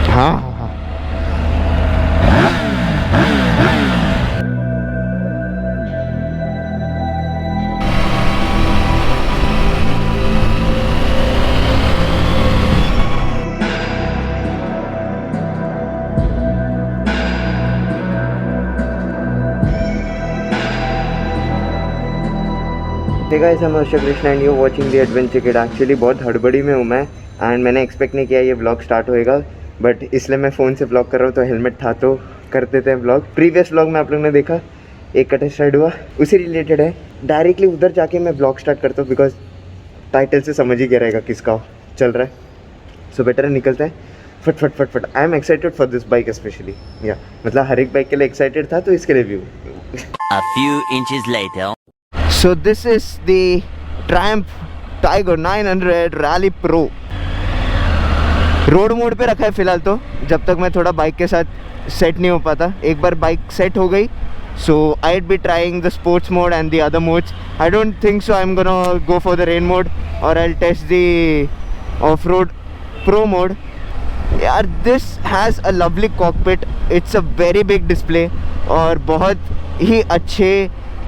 हाँ हाँ हाँ। Hey guys, I'm Harsha Krishna and you're watching The Adventure Kid। Actually बहुत हड़बड़ी में हूँ मैं एंड मैंने एक्सपेक्ट नहीं किया ये व्लॉग स्टार्ट होएगा, बट इसलिए मैं फ़ोन से व्लॉग कर रहा हूँ। तो हेलमेट था तो कर देते हैं व्लॉग। प्रीवियस व्लॉग में आप लोगों ने देखा एक कट साइड हुआ, उसी रिलेटेड है। डायरेक्टली उधर जाके मैं व्लॉग स्टार्ट करता हूँ बिकॉज टाइटल से समझ ही गया रहेगा किसका चल रहा है। सो बेटर निकलते हैं फट फट फट फट। I am excited for this bike specially, या मतलब हर एक बाइक के लिए एक्साइटेड था तो इसके लिए भी। A few inches later. So this is the Triumph Tiger 900 Rally Pro। Road mode पे रखा है फिलहाल, तो जब तक मैं थोड़ा बाइक के साथ सेट नहीं हो पाता। एक बार बाइक सेट हो गई so I'd be trying the sports mode and the other modes। I don't think so I'm gonna go for the rain mode or I'll test the off-road pro mode। यार this has a lovely cockpit, it's a very big display और बहुत ही अच्छे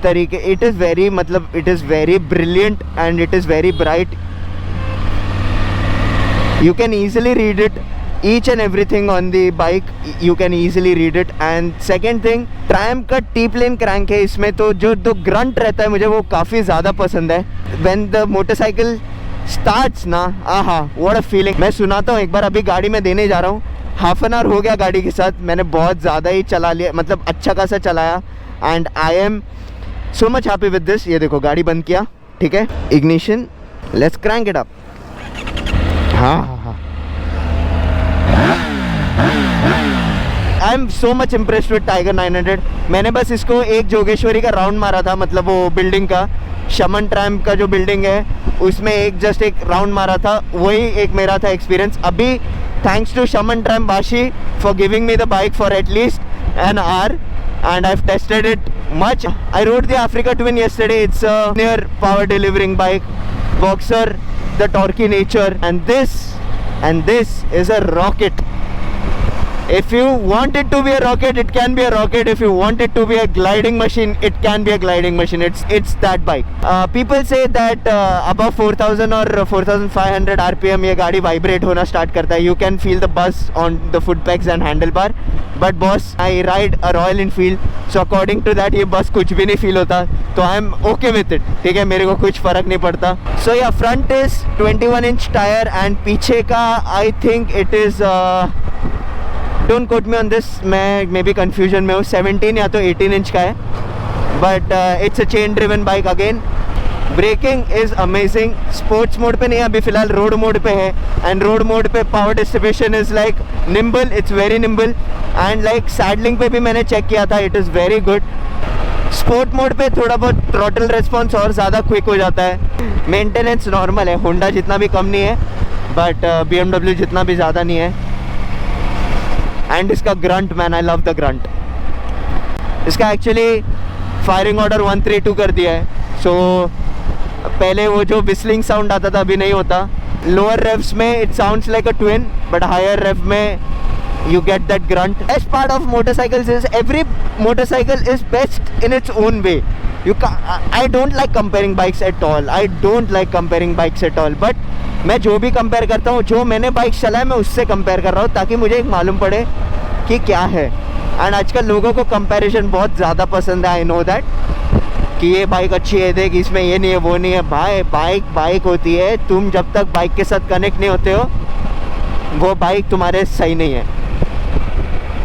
तरीके। It is very मतलब it is very brilliant and it is very bright. You can easily read it, each and everything on the bike you can easily read it. And second thing, Triumph का T plane crank है इसमें, तो जो grunt रहता है मुझे वो काफ़ी ज़्यादा पसंद है। व्हेन द मोटरसाइकिल स्टार्ट्स ना, आहा व्हाट अ फीलिंग। मैं सुनाता हूँ एक बार, अभी गाड़ी में देने जा रहा हूँ। हाफ एन आवर हो गया गाड़ी के साथ, मैंने बहुत ज़्यादा ही चला लिया, मतलब अच्छा खासा चलाया and I am so much happy with this. ये देखो गाड़ी बंद किया, ठीक है, ignition, let's crank it up. हाँ हाँ हाँ। I am so much impressed with tiger 900। मैंने बस इसको एक जोगेश्वरी का राउंड मारा था, मतलब वो बिल्डिंग का, शमन ट्रैम्प का जो बिल्डिंग है उसमें जस्ट एक राउंड मारा था, वही एक मेरा था एक्सपीरियंस। अभी थैंक्स टू शमन ट्रैम्प बाशी for giving me the bike for at least an hour and I've tested it much। I rode the Africa Twin yesterday। It's a near power delivering bike, Boxer, the torquey nature, and this is a rocket। If you want it to be a rocket, it can be a rocket। If you want it to be a gliding machine, it can be a gliding machine। It's that bike। People say that above 4000 or 4500 RPM ये गाड़ी vibrate होना start करता है। You can feel the buzz on the foot pegs and handlebar। But boss, I ride a Royal Enfield, so according to that ये बस कुछ भी नहीं फील होता, तो I am okay with it, ठीक है, मेरे को कुछ फ़र्क नहीं पड़ता। सो या front is 21 inch tyre and पीछे का I think it is, don't quote me on this, मैं मे बी कन्फ्यूजन में हूँ, 17 या तो 18 इंच का है, but it's a chain driven bike again. Breaking is amazing. Sports mode पे नहीं, अभी फ़िलहाल रोड मोड पे है एंड रोड मोड पे power distribution is like nimble, it's very nimble and like saddling पे भी मैंने चेक किया था, it is very good. Sport mode पे थोड़ा बहुत थ्रॉटल रिस्पॉन्स और ज़्यादा क्विक हो जाता है। मेंटेनेंस नॉर्मल है, होंडा जितना भी कम नहीं है बट BMW जितना भी ज़्यादा नहीं है। एंड इसका grunt, man I love the grunt. इसका एक्चुअली फायरिंग ऑर्डर 132 कर दिया है, सो पहले वो जो विस्लिंग साउंड आता था अभी नहीं होता। लोअर रेव्स में it sounds like a twin, but higher rev में you get that grunt। Best part of motorcycles is every motorcycle is best in its own way। I don't like comparing bikes at all। I don't like comparing bikes at all। but मैं जो भी compare करता हूँ, जो मैंने bike चलाया मैं उससे कंपेयर कर रहा हूँ ताकि मुझे एक मालूम पड़े कि क्या है। एंड आजकल लोगों को कंपैरिजन बहुत ज़्यादा पसंद है। आई नो दैट कि ये बाइक अच्छी है, देख इसमें ये नहीं है वो नहीं है। भाई बाइक होती है, तुम जब तक बाइक के साथ कनेक्ट नहीं होते हो वो बाइक तुम्हारे सही नहीं है।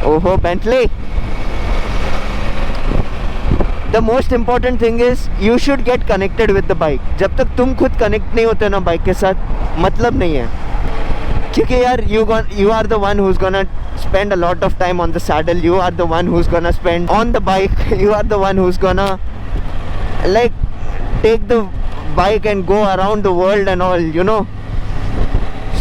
ओहो Bentley. The most important thing is you should get connected with the bike. जब तक तुम खुद कनेक्ट नहीं होते ना बाइक के साथ, मतलब नहीं है। क्योंकि यार you are the one who's gonna spend a lot of time on the saddle, you are the one who's gonna spend on the bike, you are the one who's gonna like take the bike and go around the world and all, you know।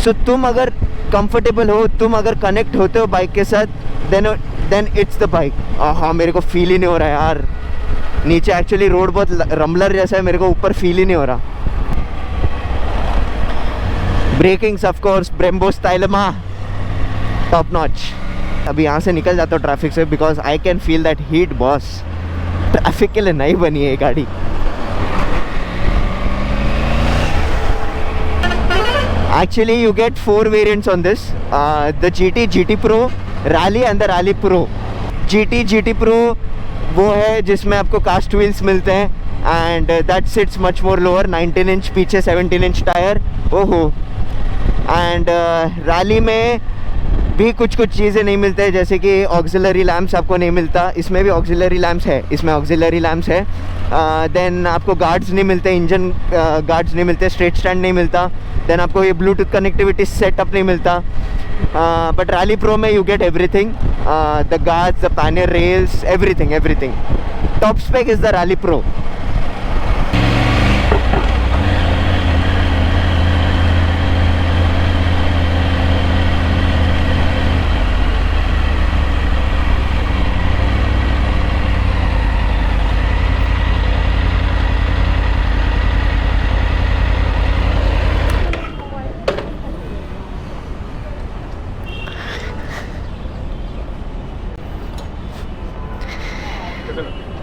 so तुम अगर comfortable हो, तुम अगर connect होते हो bike के साथ, then it's the bike। हाँ मेरे को फील ही नहीं हो रहा है यार, नीचे एक्चुअली रोड बहुत रम्बलर जैसा है, मेरे को ऊपर फील ही नहीं हो रहा। Brakings of course, Brembo style मा टॉप नॉच। अभी यहाँ से निकल जाता हूँ ट्रैफिक से, because I can feel that heat boss. Traffic के लिए नहीं बनी है ये गाड़ी। Actually, you get 4 variants on this: the GT, GT Pro, Rally and the Rally Pro. GT Pro वो है जिसमें आपको कास्ट व्हील्स मिलते हैं, and that sits much more lower, 19 inch पीछे, 17 इंच टायर। ओहो। एंड रैली में भी कुछ चीज़ें नहीं मिलते हैं, जैसे कि ऑक्सिलरी लैम्प्स आपको नहीं मिलता। इसमें भी ऑक्सिलरी लैम्प्स है, इसमें ऑक्सिलरी लैम्प्स है। देन आपको गार्ड्स नहीं मिलते, इंजन गार्ड्स नहीं मिलते, स्ट्रेट स्टैंड नहीं मिलता। देन आपको ये ब्लूटूथ कनेक्टिविटी सेटअप नहीं मिलता। बट रैली प्रो में you get everything, the guards, the pannier rails, everything. Top spec is the rally pro.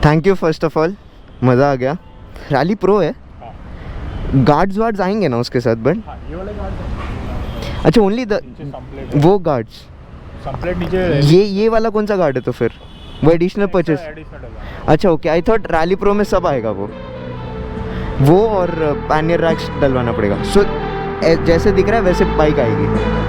Thank you first of all, मज़ा आ गया। रैली प्रो है, गार्ड्स वार्ड्स आएंगे ना उसके साथ? बट ये वाले गार्ड अच्छा, ओनली द वो गार्ड्स, संप्लेट नीचे ये वाला कौन सा गार्ड है तो फिर? वो एडिशनल परचेज? अच्छा okay, I thought rally pro में सब आएगा वो और पैनियर रैक्स डलवाना पड़ेगा। सो जैसे दिख रहा है वैसे बाइक आएगी।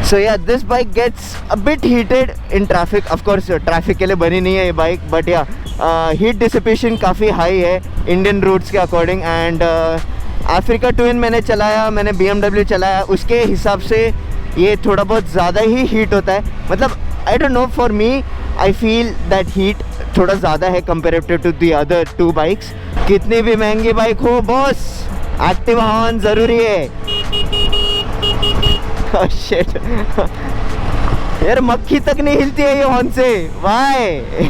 So yeah, this bike gets a bit heated in traffic. Of course, traffic के लिए बनी नहीं है ये bike, but yeah, heat dissipation काफ़ी high है Indian roads के according. And Africa Twin मैंने चलाया, मैंने BMW चलाया, उसके हिसाब से ये थोड़ा बहुत ज़्यादा ही heat होता है। मतलब I don't know, for me I feel that heat थोड़ा ज़्यादा है comparative to the other 2 bikes. कितनी भी महंगी बाइक हो बॉस, Activa हॉर्न ज़रूरी है। Oh shit. यार मक्खी तक नहीं हिलती है ये हॉर्न से, वाई?